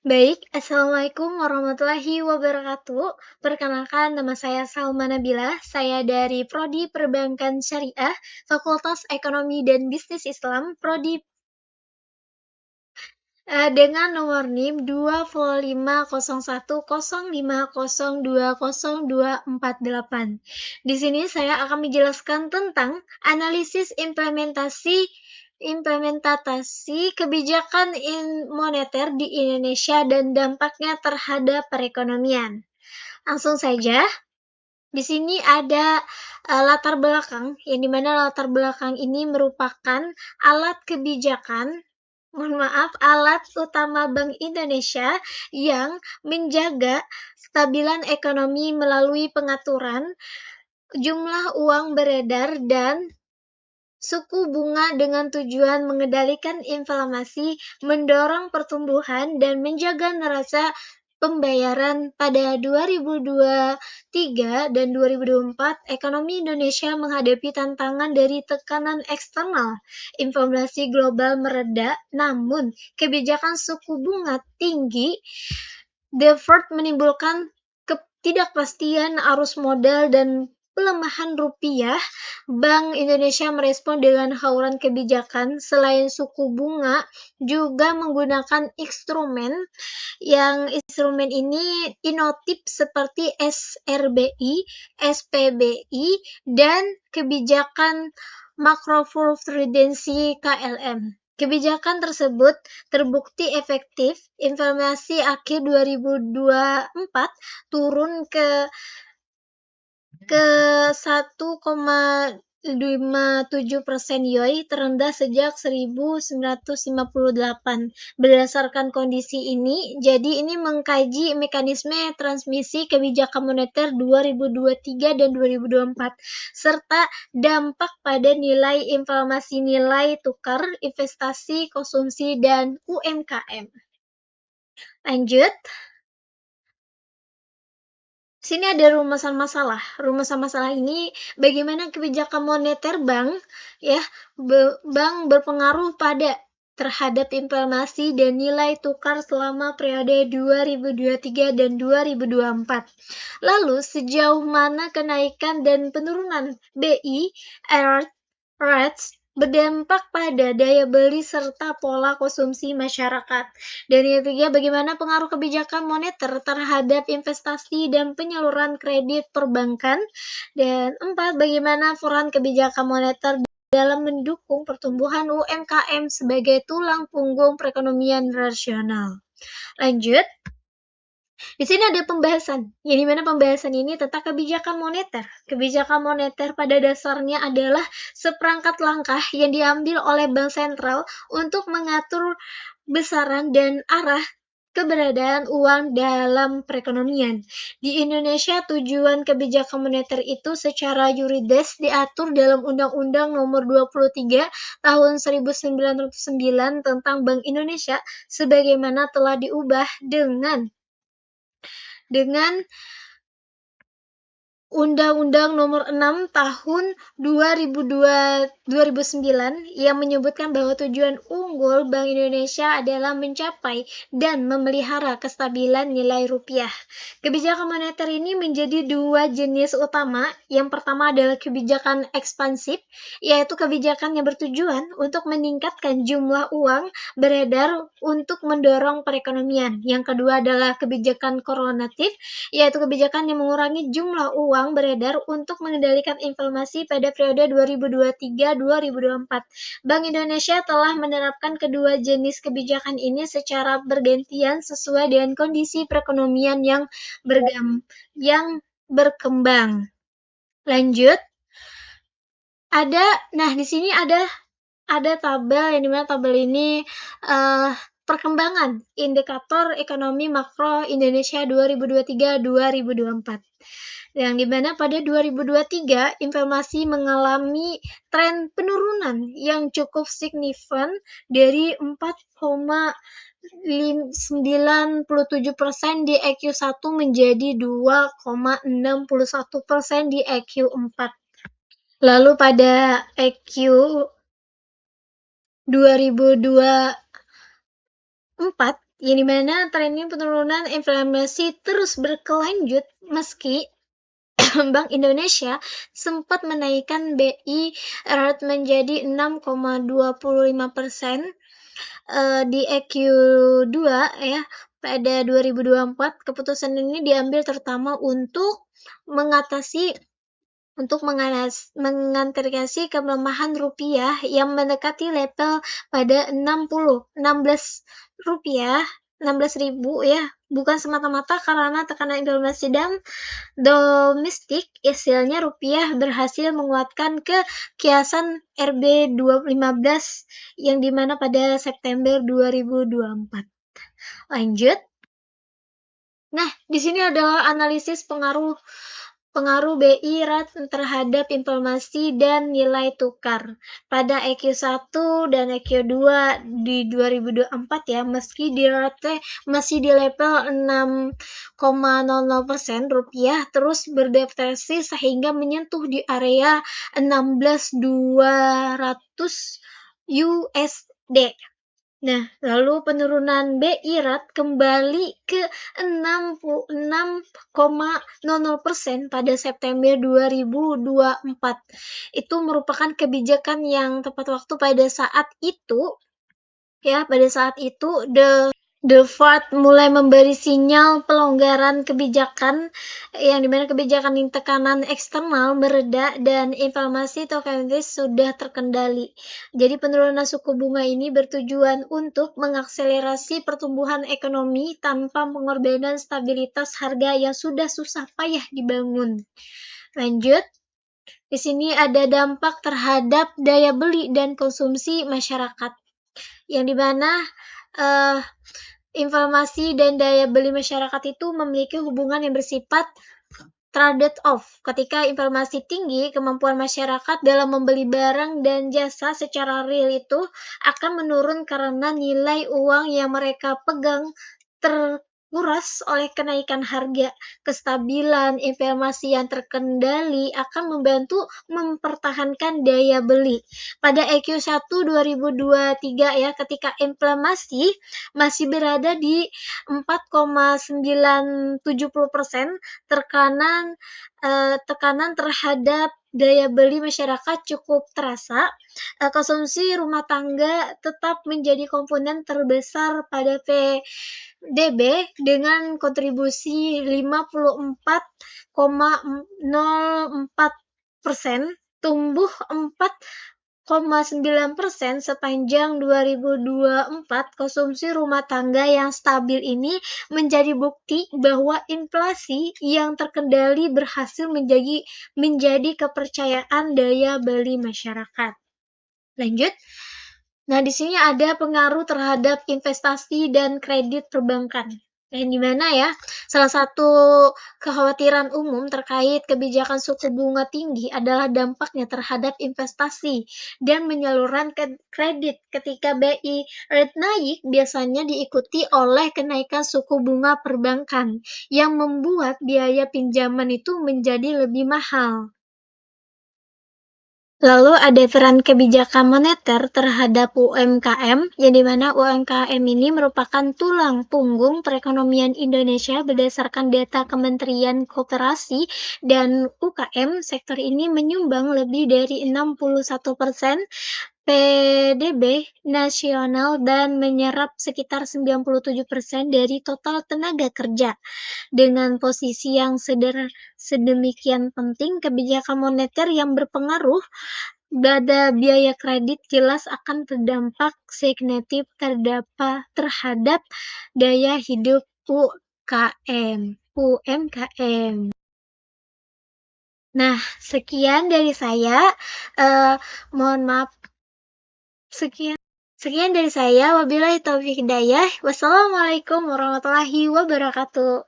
Baik, Assalamualaikum warahmatullahi wabarakatuh. Perkenalkan, nama saya Salma Nabila. Saya dari Prodi Perbankan Syariah, Fakultas Ekonomi dan Bisnis Islam, Prodi dengan nomor NIM 2050105020248. Di sini saya akan menjelaskan tentang analisis implementasi kebijakan moneter di Indonesia dan dampaknya terhadap perekonomian. Langsung saja, di sini ada latar belakang, yang dimana latar belakang ini merupakan alat kebijakan alat utama Bank Indonesia yang menjaga stabilan ekonomi melalui pengaturan jumlah uang beredar dan suku bunga dengan tujuan mengendalikan inflasi, mendorong pertumbuhan, dan menjaga neraca pembayaran. Pada 2023 dan 2024, ekonomi Indonesia menghadapi tantangan dari tekanan eksternal. Inflasi global mereda, namun kebijakan suku bunga tinggi The Fed menimbulkan ketidakpastian arus modal dan pelemahan rupiah. Bank Indonesia merespon dengan hauran kebijakan. Selain suku bunga, juga menggunakan instrumen ini inovatif seperti SRBI, SPBI, dan kebijakan makroprudensi KLM. Kebijakan tersebut terbukti efektif. Inflasi akhir 2024 turun ke 1,57% YoY, terendah sejak 1958. Berdasarkan kondisi ini, jadi ini mengkaji mekanisme transmisi kebijakan moneter 2023 dan 2024 serta dampak pada nilai inflasi, nilai tukar, investasi, konsumsi, dan UMKM. Lanjut. Sini ada rumusan masalah. Rumusan masalah ini bagaimana kebijakan moneter bank bank berpengaruh terhadap inflasi dan nilai tukar selama periode 2023 dan 2024. Lalu sejauh mana kenaikan dan penurunan BI rates berdampak pada daya beli serta pola konsumsi masyarakat. Dan yang ketiga, bagaimana pengaruh kebijakan moneter terhadap investasi dan penyaluran kredit perbankan. Dan empat, bagaimana peran kebijakan moneter dalam mendukung pertumbuhan UMKM sebagai tulang punggung perekonomian nasional. Lanjut. Di sini ada pembahasan, yang dimana pembahasan ini tentang kebijakan moneter. Kebijakan moneter pada dasarnya adalah seperangkat langkah yang diambil oleh Bank Sentral untuk mengatur besaran dan arah keberadaan uang dalam perekonomian. Di Indonesia, tujuan kebijakan moneter itu secara yuridis diatur dalam Undang-Undang Nomor 23 Tahun 1999 tentang Bank Indonesia, sebagaimana telah diubah dengan Undang-Undang Nomor 6 Tahun 2009 yang menyebutkan bahwa tujuan unggul Bank Indonesia adalah mencapai dan memelihara kestabilan nilai rupiah. Kebijakan moneter ini menjadi dua jenis utama. Yang pertama adalah kebijakan ekspansif, yaitu kebijakan yang bertujuan untuk meningkatkan jumlah uang beredar untuk mendorong perekonomian. Yang kedua adalah kebijakan koronatif, yaitu kebijakan yang mengurangi jumlah uang beredar untuk mengendalikan inflasi pada periode 2023-2024. Bank Indonesia telah menerapkan kedua jenis kebijakan ini secara bergantian sesuai dengan kondisi perekonomian yang berkembang. Lanjut. Di sini ada tabel, yang dimana tabel ini perkembangan indikator ekonomi makro Indonesia 2023-2024. Yang dimana pada 2023 inflasi mengalami tren penurunan yang cukup signifikan dari 4,97% di EQ1 menjadi 2,61% di EQ4. Lalu pada EQ 2024 yang dimana trennya penurunan inflasi terus berkelanjut meski Bank Indonesia sempat menaikkan BI rate menjadi 6,25% di EQ2 ya pada 2024. Keputusan ini diambil terutama mengatasi mengantisipasi kelemahan rupiah yang mendekati level pada 16 rupiah 16.000 ya, bukan semata-mata karena tekanan inflasi dan domestik. Hasilnya rupiah berhasil menguatkan ke kiasan RB 215 yang dimana pada September 2024. Lanjut. Nah, di sini adalah analisis pengaruh BI rate terhadap inflasi dan nilai tukar pada EQ1 dan EQ2 di 2024 ya, meski di rate masih di level 6,00%, rupiah terus berdepresiasi sehingga menyentuh di area 16.200 USD. Nah, lalu penurunan BI rate kembali ke 66,00% pada September 2024. Itu merupakan kebijakan yang tepat waktu pada saat itu, ya, pada saat itu The Fed mulai memberi sinyal pelonggaran kebijakan yang dimana kebijakan tekanan eksternal mereda dan inflasi domestik sudah terkendali. Jadi penurunan suku bunga ini bertujuan untuk mengakselerasi pertumbuhan ekonomi tanpa pengorbanan stabilitas harga yang sudah susah payah dibangun. Lanjut. Di sini ada dampak terhadap daya beli dan konsumsi masyarakat. Yang dimana inflasi dan daya beli masyarakat itu memiliki hubungan yang bersifat trade-off. Ketika inflasi tinggi, kemampuan masyarakat dalam membeli barang dan jasa secara real itu akan menurun karena nilai uang yang mereka pegang terkuras oleh kenaikan harga. Kestabilan inflasi yang terkendali akan membantu mempertahankan daya beli. Pada EQ1 2023 ya, ketika inflasi masih berada di 4,970%, tekanan terhadap daya beli masyarakat cukup terasa. Konsumsi rumah tangga tetap menjadi komponen terbesar pada PDB dengan kontribusi 54,04%, tumbuh 4,9% sepanjang 2024. Konsumsi rumah tangga yang stabil ini menjadi bukti bahwa inflasi yang terkendali berhasil menjadi kepercayaan daya beli masyarakat. Lanjut. Nah, di sini ada pengaruh terhadap investasi dan kredit perbankan. Yang dimana ya, salah satu kekhawatiran umum terkait kebijakan suku bunga tinggi adalah dampaknya terhadap investasi dan penyaluran kredit. Ketika BI rate naik, biasanya diikuti oleh kenaikan suku bunga perbankan yang membuat biaya pinjaman itu menjadi lebih mahal. Lalu ada peran kebijakan moneter terhadap UMKM, yang dimana UMKM ini merupakan tulang punggung perekonomian Indonesia berdasarkan data Kementerian Koperasi dan UKM. Sektor ini menyumbang lebih dari 61% PDB nasional dan menyerap sekitar 97% dari total tenaga kerja. Dengan posisi yang sedemikian penting, kebijakan moneter yang berpengaruh pada biaya kredit jelas akan berdampak signifikan terhadap daya hidup UMKM. Nah, sekian dari saya. Mohon maaf. Sekian dari saya. Wabillahi taufiq hidayah. Wassalamualaikum warahmatullahi wabarakatuh.